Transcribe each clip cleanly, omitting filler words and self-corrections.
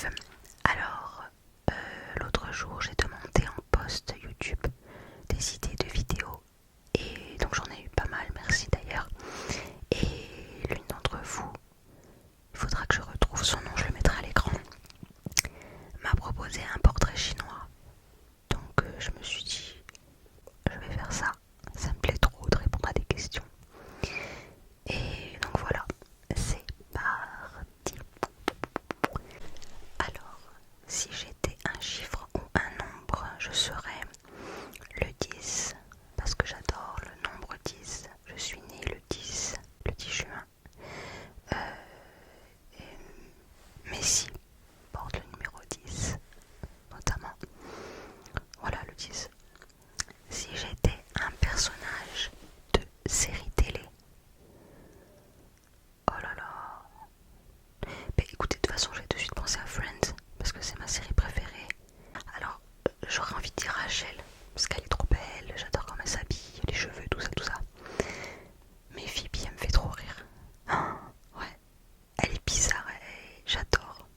Bref, alors l'autre jour j'ai demandé en post YouTube des idées de vidéos et donc j'en ai eu pas mal, merci d'ailleurs. Et l'une d'entre vous, il faudra que je retrouve son nom, je le mettrai à l'écran, m'a proposé un portrait chinois. Donc je me suis dit, je vais faire ça. Ça me plaît trop de répondre à des questions. Et donc voilà, c'est parti. Alors, si j'étais un chiffre ou un nombre, je serais le 10, parce que j'adore le nombre 10. Je suis née le 10 juin. Messi porte le numéro 10, notamment. Voilà le 10. Si j'étais un personnage de série télé, oh là là. Mais écoutez, de toute façon, j'ai tout de suite pensé à Friends, parce que c'est ma série préférée. Alors, j'aurais envie de dire Rachel, parce qu'elle est trop belle, j'adore comment elle s'habille, les cheveux, tout ça, tout ça. Mais Phoebe, elle me fait trop rire. Oh, ouais, elle est bizarre, j'adore.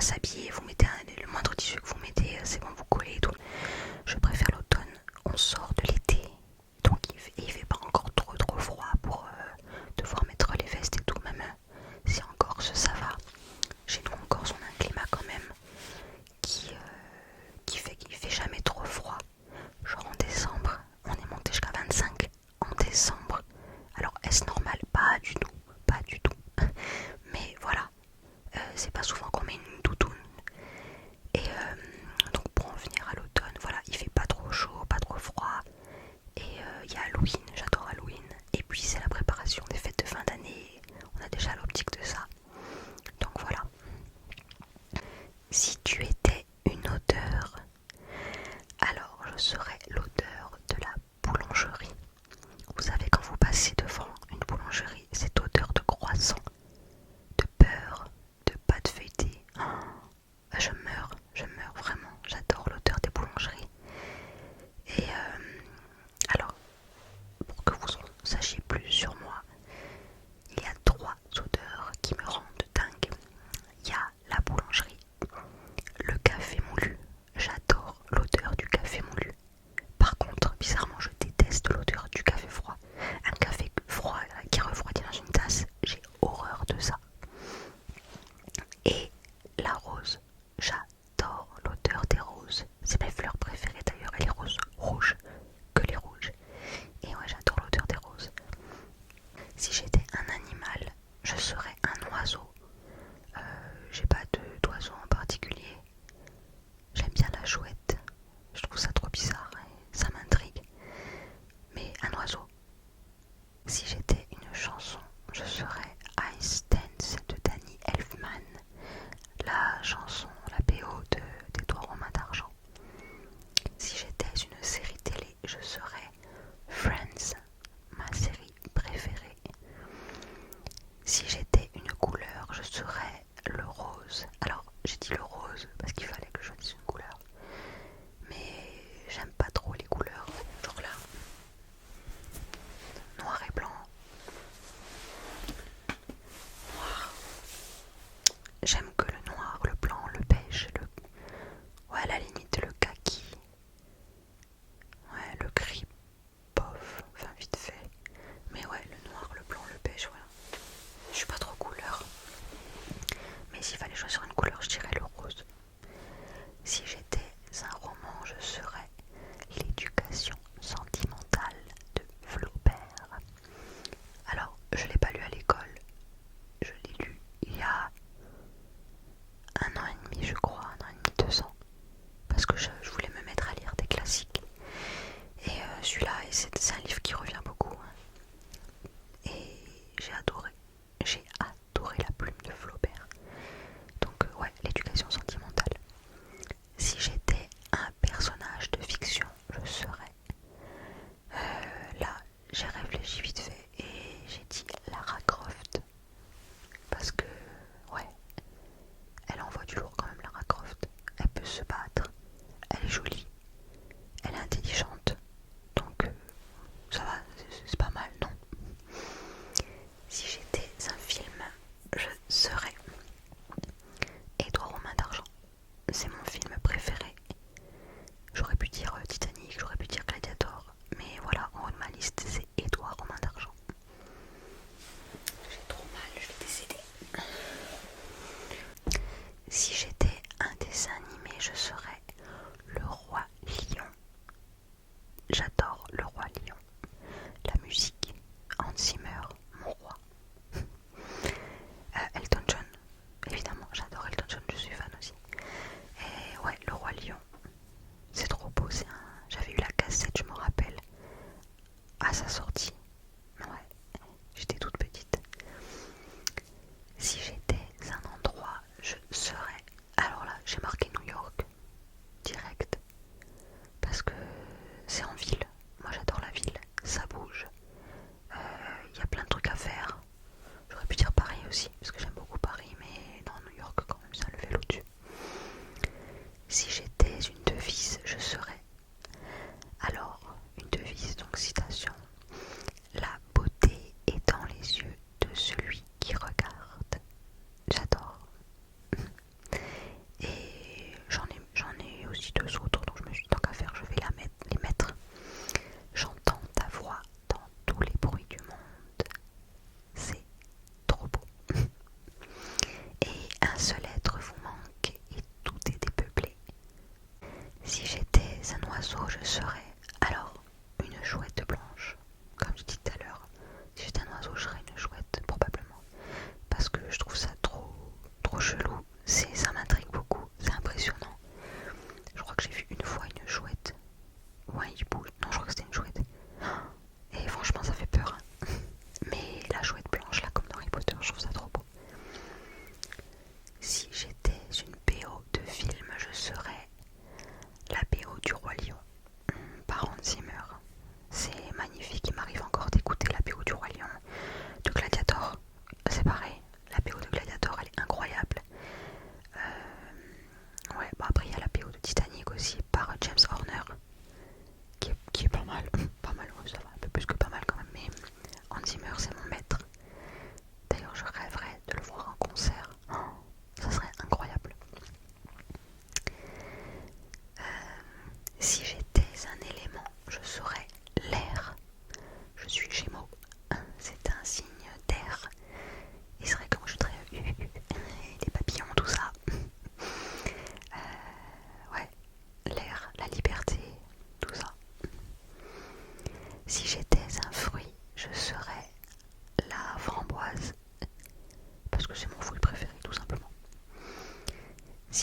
s'habiller, vous mettez le moindre tissu que vous mettez, c'est bon, vous collez et tout. Je préfère l'automne, on sort de l'été, donc il fait pas encore trop froid pour devoir mettre les vestes et tout, même si en Corse ça va. Chez nous en Corse on a un climat quand même qui fait jamais trop froid. Genre en décembre, on est monté jusqu'à 25 en décembre. Alors est-ce normal? Pas du tout, pas du tout. Mais voilà, c'est pas souvent qu'on met une doudoune. Et donc pour en venir à l'automne, voilà, il fait pas trop chaud, pas trop froid. Et il y a Halloween, j'adore Halloween. Et puis c'est la préparation des fêtes de fin d'année, on a déjà l'optique de ça. Donc voilà. Si tu étais une odeur, alors je serais l'odeur de la boulangerie. Vous savez, quand vous passez devant une boulangerie, cette odeur de croissant, de beurre, de pâte feuilletée, oh, je meurs vraiment. J'adore l'odeur des boulangeries. Et alors, pour que vous en sachiez plus sur moi, il y a 3 odeurs qui me rendent dingue. Il y a la boulangerie, le café moulu. J'adore l'odeur du café moulu. Par contre, bizarrement, je déteste l'odeur du café froid. Un café froid qui refroidit dans une tasse, j'ai horreur de ça. Et la rose, j'adore l'odeur des roses. C'est mes fleurs préférées d'ailleurs, et les roses rouges que les rouges. Et ouais, j'adore l'odeur des roses. Si j'étais un animal, je serais un oiseau. J'ai pas d'oiseau en particulier. J'aime bien la chouette. Je trouve ça trop bizarre et ça m'intrigue. Mais un oiseau. Si j'étais une chanson, je serais Ice Dance de Danny Elfman. La chanson, la BO d'Édouard Romain d'Argent. Si j'étais une série télé, je serais Friends, ma série préférée. Si j'étais une couleur, je serais le rose. Alors, j'ai dit le rose parce qu'il fallait que je choisisse une couleur. Mais j'aime pas trop les couleurs. Genre là, noir et blanc. Noir. J'aime que le noir, le blanc, le beige, ouais, à la limite le kaki. Ouais, le gris, bof, enfin vite fait. Mais ouais, le noir, le blanc, le beige, voilà. Je suis pas trop couleur. Mais s'il fallait choisir une couleur, je dirais le rose. Si j'étais un roman, je serais L'éducation sentimentale de Flaubert. Alors, je l'ai pas lu à l'école. Je l'ai lu il y a 1 an et demi, je crois, 1 an et demi, 2 ans. Parce que je voulais me mettre à lire des classiques. Et celui-là, c'est un livre qui revient beaucoup. Et j'ai adoré. J'ai adoré la plume de Flaubert. Donc ouais, l'éducation sentimentale. Si j'étais un personnage de fiction, je serais... Là, j'ai réfléchi vite fait et j'ai dit Lara Croft. Parce que, ouais, elle envoie du lourd quand même, Lara Croft. Elle peut se battre, elle est jolie, elle est intelligente. Donc, ça va, c'est pas mal, non? Si j'étais un film, je serais Édouard Romain d'Argent. C'est mon film préféré. J'aurais pu dire Titanic, j'aurais pu dire Gladiator, mais voilà, en haut de ma liste, c'est Édouard Romain d'Argent. J'ai trop mal, je vais décéder. Si j'étais un dessin animé, je serais le Roi Lion. J'adore le Roi Lion. La musique, Hans Zimmer, mon roi. Elton John, évidemment, j'adore Elton John, je suis fan aussi. Et ouais, le Roi Lion, c'est trop beau, j'avais eu la cassette, je me rappelle, à sa sortie. Ouais, j'étais toute petite. Si j'étais un endroit, je serais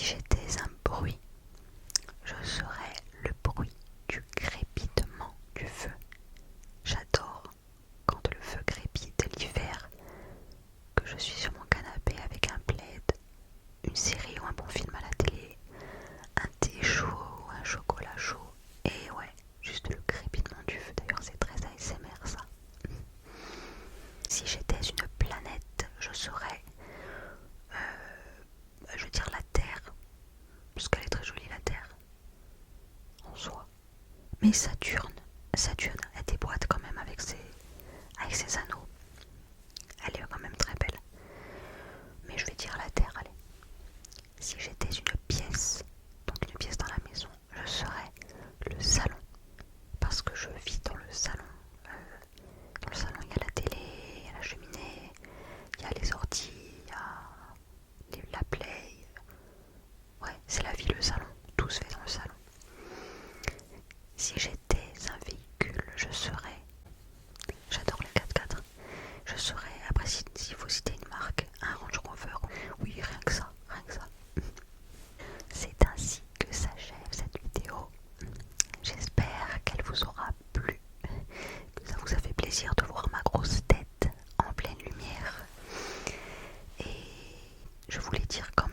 Si j'étais un bruit, je serais le bruit du crépitement du feu. J'adore quand le feu crépite l'hiver, que je suis sur mon canapé avec un plaid, une série ou un bon film à la télé, un thé chaud, un chocolat chaud, et ouais, juste le crépitement du feu. D'ailleurs, c'est très ASMR ça. Si j'étais une planète, je serais, je veux dire la Terre, parce qu'elle est très jolie la Terre, en soi. Mais Saturne a des boîtes quand même avec ses anneaux. Elle est quand même très belle. Mais je vais dire la Terre, allez. Si j'étais une pièce, donc une pièce dans la maison, je serais le salon. Parce que je vis dans le salon. Dans le salon, il y a la télé, il y a la cheminée, il y a les ordi, il y a la play. Ouais, c'est la vie, le salon. Tout se fait dans le salon. Si j'étais un véhicule, je serais... J'adore les 4x4. Je serais, après s'il faut citer une marque, un Range Rover. Oui, rien que ça, rien que ça. C'est ainsi que s'achève cette vidéo. J'espère qu'elle vous aura plu, que ça vous a fait plaisir de voir ma grosse tête en pleine lumière. Et je voulais dire quand